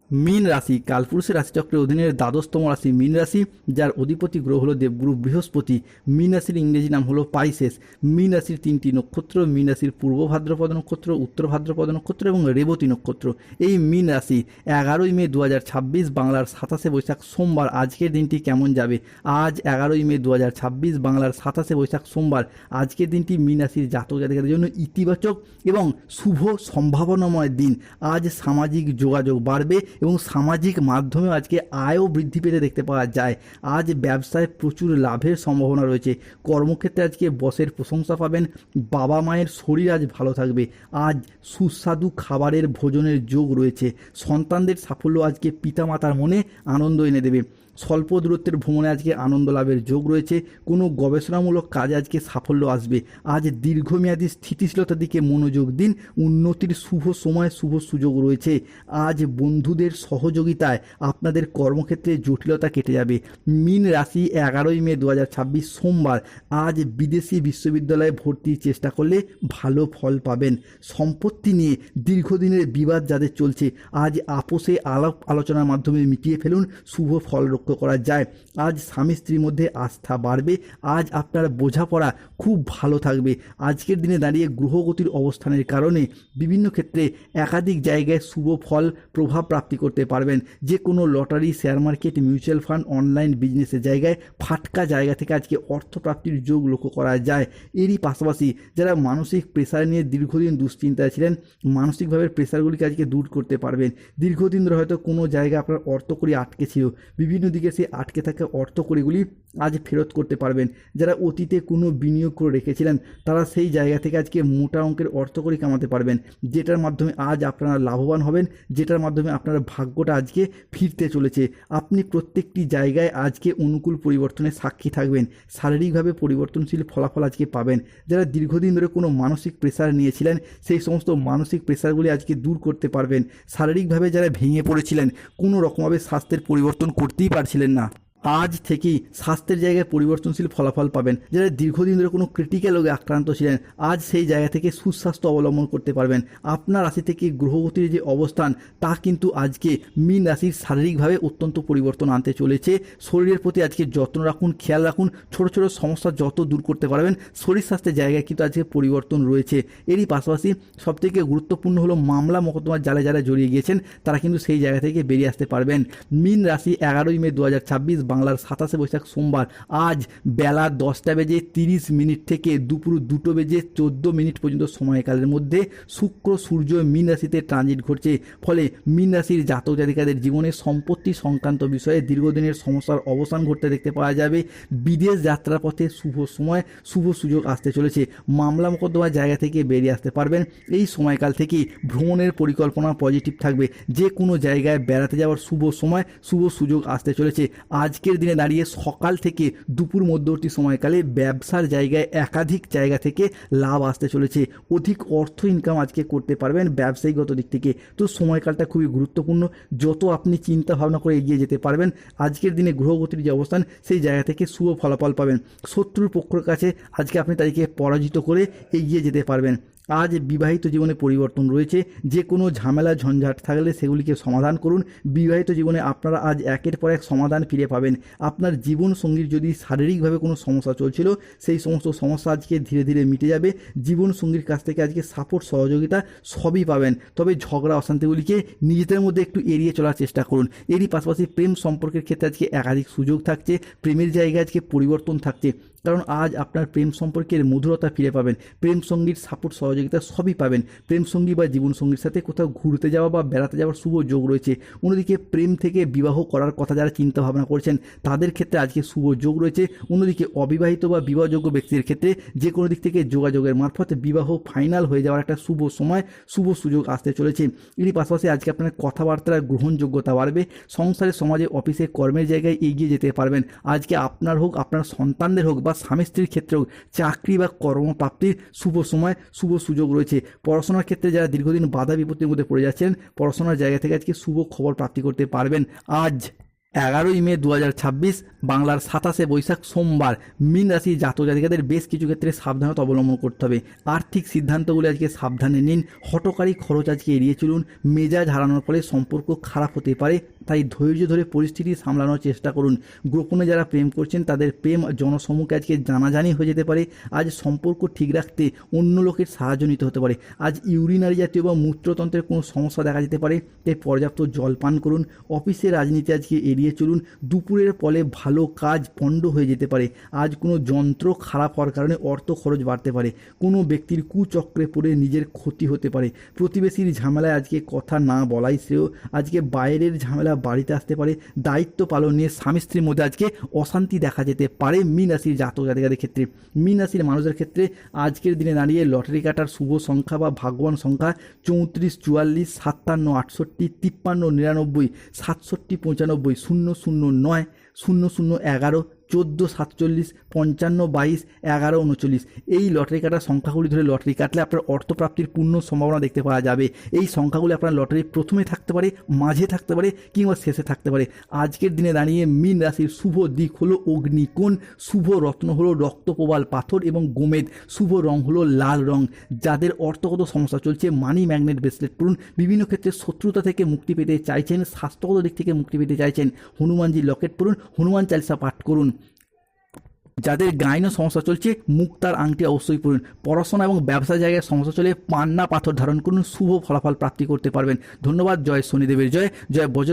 মীন রাশি কালপুরুষের রাশিচক্রের অধীনের দ্বাদশতম রাশি মীন রাশি, যার অধিপতি গ্রহ হলো দেবগুরু বৃহস্পতি। মীন রাশির ইংরেজি নাম হলো পাইসেস। মীন রাশির তিনটি নক্ষত্র, মীন রাশির পূর্ব ভাদ্রপদ নক্ষত্র, উত্তর ভাদ্রপদ নক্ষত্র এবং রেবতী নক্ষত্র। এই মীন রাশি 11ই মে 2026 বাংলার 27শে বৈশাখ সোমবার আজকের দিনটি কেমন যাবে। আজ 11ই মে 2026 বাংলার 27শে বৈশাখ সোমবার আজকের দিনটি মীন রাশির জাতক জাতিকাদের জন্য ইতিবাচক এবং শুভ সম্ভাবনাময় দিন। আজ সামাজিক যোগাযোগ বাড়বে এবং সামাজিক মাধ্যমে আজকে আয়ও বৃদ্ধি পেতে দেখতে পাওয়া যায়। আজ ব্যবসায় প্রচুর লাভের সম্ভাবনা রয়েছে। কর্মক্ষেত্রে আজকে বসের প্রশংসা পাবেন। বাবা মায়ের শরীর আজ ভালো থাকবে। আজ সুস্বাদু খাবারের ভোজনের যোগ রয়েছে। সন্তানদের সাফল্য আজকে পিতামাতার মনে আনন্দ এনে দেবে। স্বল্প দূরত্বের ভ্রমণে আজকে আনন্দ লাভের যোগ রয়েছে। কোনো গবেষণামূলক কাজে আজকে সাফল্য আসবে। আজ দীর্ঘমেয়াদী স্থিতিশীলতার দিকে মনোযোগ দিন। উন্নতির শুভ সময়, শুভ সুযোগ রয়েছে। আজ বন্ধুদের সহযোগিতায় আপনাদের কর্মক্ষেত্রে জটিলতা কেটে যাবে। মীন রাশি 11ই মে 2026 সোমবার আজ বিদেশি বিশ্ববিদ্যালয়ে ভর্তির চেষ্টা করলে ভালো ফল পাবেন। সম্পত্তি নিয়ে দীর্ঘদিনের বিবাদ যাদের চলছে আজ আপোষে আলাপ আলোচনার মাধ্যমে মিটিয়ে ফেলুন, শুভ ফল লক্ষ্য করা যায়। আজ স্বামী স্ত্রীর মধ্যে আস্থা বাড়বে। আজ আপনার বোঝাপড়া খুব ভালো থাকবে। আজকের দিনে দাঁড়িয়ে গ্রহগতির অবস্থানের কারণে বিভিন্ন ক্ষেত্রে একাধিক জায়গায় শুভ ফল প্রভাব প্রাপ্তি করতে পারবেন। যে কোনো lottery, share market, mutual fund, online বিজনেসের জায়গায় ফাটকা জায়গা থেকে আজকে অর্থপ্রাপ্তির যোগ লক্ষ্য করা যায়। এরই পাশাপাশি যারা মানসিক প্রেসার নিয়ে দীর্ঘদিন দুশ্চিন্তায় ছিলেন, মানসিকভাবে প্রেসারগুলিকে আজকে দূর করতে পারবেন। দীর্ঘদিন ধরে হয়তো কোনো জায়গায় আপনার অর্থকড়ি আটকে ছিল, বিভিন্ন দিকে সেই আটকে থাকা অর্থকড়িগুলি আজ ফেরত করতে পারবেন। যারা অতীতে কোনো বিনিয়োগ করে রেখেছিলেন তারা সেই জায়গা থেকে আজকে মোটা অঙ্কের অর্থকড়ি কামাতে পারবেন, যেটার মাধ্যমে আজ আপনারা লাভবান হবেন, যেটার মাধ্যমে আপনার ভাগ্যটা আজকে ফিরতে চলেছে। আপনি প্রত্যেকটি জায়গায় আজকে অনুকূল পরিবর্তনের সাক্ষী থাকবেন। শারীরিকভাবে পরিবর্তনশীল ফলাফল আজকে পাবেন। যারা দীর্ঘদিন ধরে কোনো মানসিক প্রেসার নিয়েছিলেন সেই সমস্ত মানসিক প্রেসারগুলি আজকে দূর করতে পারবেন। শারীরিকভাবে যারা ভেঙে পড়েছিলেন, কোনো রকমভাবে স্বাস্থ্যের পরিবর্তন করতেই পারছিলেন না, আজ থেকেই স্বাস্থ্যের জায়গায় পরিবর্তনশীল ফলাফল পাবেন। যারা দীর্ঘদিন ধরে কোনো ক্রিটিক্যাল রোগে আক্রান্ত ছিলেন আজ সেই জায়গা থেকে সুস্বাস্থ্য অবলম্বন করতে পারবেন। আপনার রাশি থেকে গ্রহগতির যে অবস্থান তা কিন্তু আজকে মীন রাশির শারীরিকভাবে অত্যন্ত পরিবর্তন আনতে চলেছে। শরীরের প্রতি আজকে যত্ন রাখুন, খেয়াল রাখুন। ছোট ছোট সমস্যা যত দূর করতে পারবেন, শরীর স্বাস্থ্যের জায়গায় কিন্তু আজকে পরিবর্তন রয়েছে। এরই পাশাপাশি সবথেকে গুরুত্বপূর্ণ হলো মামলা মোকদ্দমার জালে যারা জড়িয়ে গিয়েছেন তারা কিন্তু সেই জায়গা থেকে বেরিয়ে আসতে পারবেন। মীন রাশি 11ই মে 2026 বাংলার 27শে বৈশাখ সোমবার আজ বেলা 10:30 থেকে দুপুর 2:14 পর্যন্ত সময়কালের মধ্যে শুক্র সূর্য মীন রাশিতে ট্রানজিট ঘটছে। ফলে মীন রাশির জাতক জাতিকাদের জীবনে সম্পত্তি সংক্রান্ত বিষয়ে দীর্ঘদিনের সমস্যার অবসান ঘটতে দেখতে পাওয়া যাবে। বিদেশ যাত্রার পথে শুভ সময়, শুভ সুযোগ আসতে চলেছে। মামলা মোকদ্দমার জায়গা থেকে বেরিয়ে আসতে পারবেন। এই সময়কাল থেকেই ভ্রমণের পরিকল্পনা পজিটিভ থাকবে। যে কোনো জায়গায় বেড়াতে যাওয়ার শুভ সময়, শুভ সুযোগ আসতে চলেছে। আজকের দিনে দাঁড়িয়ে সকাল থেকে দুপুর মধ্যবর্তী সময়কালে ব্যবসার জায়গায় একাধিক জায়গা থেকে লাভ আসতে চলেছে। অধিক অর্থ ইনকাম আজকে করতে পারবেন ব্যবসায়িকগত দিক থেকে। তো সময়কালটা খুবই গুরুত্বপূর্ণ। যত আপনি চিন্তা ভাবনা করে এগিয়ে যেতে পারবেন, আজকের দিনে গ্রহগতির যে অবস্থান সেই জায়গা থেকে শুভ ফলাফল পাবেন। শত্রুর পক্ষের কাছে আজকে আপনি তাদেরকে পরাজিত করে এগিয়ে যেতে পারবেন। আজ বিবাহিত জীবনে পরিবর্তন রয়েছে। যে কোনো ঝামেলা ঝঞ্ঝাট থাকলে সেগুলিকে সমাধান করুন। বিবাহিত জীবনে আপনারা আজ একের পর এক সমাধান ফিরে পাবেন। আপনার জীবন সঙ্গীর যদি শারীরিকভাবে কোনো সমস্যা চলছিল সেই সমস্ত সমস্যা আজকে ধীরে ধীরে মিটে যাবে। জীবন সঙ্গীর কাছ থেকে আজকে সাপোর্ট, সহযোগিতা সবই পাবেন। তবে ঝগড়া অশান্তিগুলিকে নিজেদের মধ্যে একটু এড়িয়ে চলার চেষ্টা করুন। এরই পাশাপাশি প্রেম সম্পর্কের ক্ষেত্রে আজকে একাধিক সুযোগ থাকছে। প্রেমের জায়গায় আজকে পরিবর্তন থাকছে, কারণ আজ আপনার প্রেম সম্পর্কের মধুরতা ফিরে পাবেন। প্রেম সঙ্গীর সাপোর্ট, সহযোগিতা সবই পাবেন। প্রেম সঙ্গী বা জীবনসঙ্গীর সাথে কোথাও ঘুরতে যাওয়া বা বেড়াতে যাওয়ার শুভ যোগ রয়েছে। অন্যদিকে প্রেম থেকে বিবাহ করার কথা যারা চিন্তা ভাবনা করছেন তাদের ক্ষেত্রে আজকে শুভ যোগ রয়েছে। অন্যদিকে অবিবাহিত বা বিবাহযোগ্য ব্যক্তির ক্ষেত্রে যে কোনো দিক থেকে যোগাযোগের মারফত বিবাহ ফাইনাল হয়ে যাওয়ার একটা শুভ সময়, শুভ সুযোগ আসতে চলেছে। এরই পাশাপাশি আজকে আপনার কথাবার্তার গ্রহণযোগ্যতা বাড়বে। সংসারে, সমাজে, অফিসে, কর্মের জায়গায় এগিয়ে যেতে পারবেন। আজকে আপনার হোক, আপনার সন্তানদের হোক বা স্বামী স্ত্রীর ক্ষেত্রেও চাকরি বা কর্মপ্রাপ্তির শুভ সময়, শুভ সুযোগ রয়েছে। পড়াশোনার ক্ষেত্রে যারা দীর্ঘদিন বাধা বিপত্তির মধ্যে পড়ে যাচ্ছেন, পড়াশোনার জায়গা থেকে আজকে শুভ খবর প্রাপ্তি করতে পারবেন। আজ 11ই মে 2026 বাংলার 27শে বৈশাখ সোমবার মীন রাশির জাতক জাতিকাদের বেশ কিছু ক্ষেত্রে সাবধানতা অবলম্বন করতে হবে। আর্থিক সিদ্ধান্তগুলো আজকে সাবধানে নিন, হঠকারী খরচ আজকে এড়িয়ে চলুন। মেজাজ হারানোর ফলে সম্পর্ক খারাপ হতে পারে, তাই ধৈর্য ধরে পরিস্থিতি সামলানোর চেষ্টা করুন। গোপনে যারা প্রেম করছেন তাদের প্রেম জনসম্মুখে আজকে জানাজানি হয়ে যেতে পারে। আজ সম্পর্ক ঠিক রাখতে অন্য লোকের সাহায্য নিতে হতে পারে। আজ ইউরিনারি জাতীয় বা মূত্রতন্ত্রের কোনো সমস্যা দেখা যেতে পারে, তাই পর্যাপ্ত জল পান করুন। অফিসে রাজনীতি আজকে এড়িয়ে চলুন। দুপুরের ফলে ভালো কাজ পণ্ড হয়ে যেতে পারে। আজ কোনো যন্ত্র খারাপ হওয়ার কারণে অর্থ খরচ বাড়তে পারে। কোনো ব্যক্তির কুচক্রে পড়ে নিজের ক্ষতি হতে পারে। প্রতিবেশীর ঝামেলায় আজকে কথা না বলাই শ্রেয়। আজকে বাইরের ঝামেলা বাড়িতে আসতে পারে। দায়িত্ব পালন নিয়ে স্বামী স্ত্রীর মধ্যে আজকে অশান্তি দেখা যেতে পারে মীন রাশির জাতক জাতিকাদের ক্ষেত্রে। মীন রাশির মানুষের ক্ষেত্রে আজকের দিনে দাঁড়িয়ে লটারি কাটার শুভ সংখ্যা বা ভাগ্যবান সংখ্যা 34, 44, 57, 68, 53, 99, 67, 95, 009, 00, 11, 14, 47, 55, 22, 11, 39 এই লটারি কাটার সংখ্যাগুলি ধরে লটারি কাটলে আপনার অর্থপ্রাপ্তির পূর্ণ সম্ভাবনা দেখতে পাওয়া যাবে। এই সংখ্যাগুলি আপনার লটারি প্রথমে থাকতে পারে, মাঝে থাকতে পারে কিংবা শেষে থাকতে পারে। আজকের দিনে দাঁড়িয়ে মীন রাশির শুভ দিক হলো অগ্নিকোণ, শুভ রত্ন হলো রক্তপ্রবাল পাথর এবং গোমেদ, শুভ রং হলো লাল রং। যাদের অর্থগত সমস্যা চলছে মানি ম্যাগনেট ব্রেসলেট পরুন। বিভিন্ন ক্ষেত্রে শত্রুতা থেকে মুক্তি পেতে চাইছেন, স্বাস্থ্যগত দিক থেকে মুক্তি পেতে চাইছেন, হনুমানজি লকেট পরুন, হনুমান চালিসা পাঠ করুন। যাদের গাইনো সমস্যা চলছে মুক্তার আংটি অবশ্যই পরুন। পড়াশোনা এবং ব্যবসা জায়গায় সমস্যা চলে পান্না পাথর ধারণ করুন, শুভ ফলাফল প্রাপ্তি করতে পারবেন। ধন্যবাদ। জয় শনিদেবের জয়, জয় বজ্র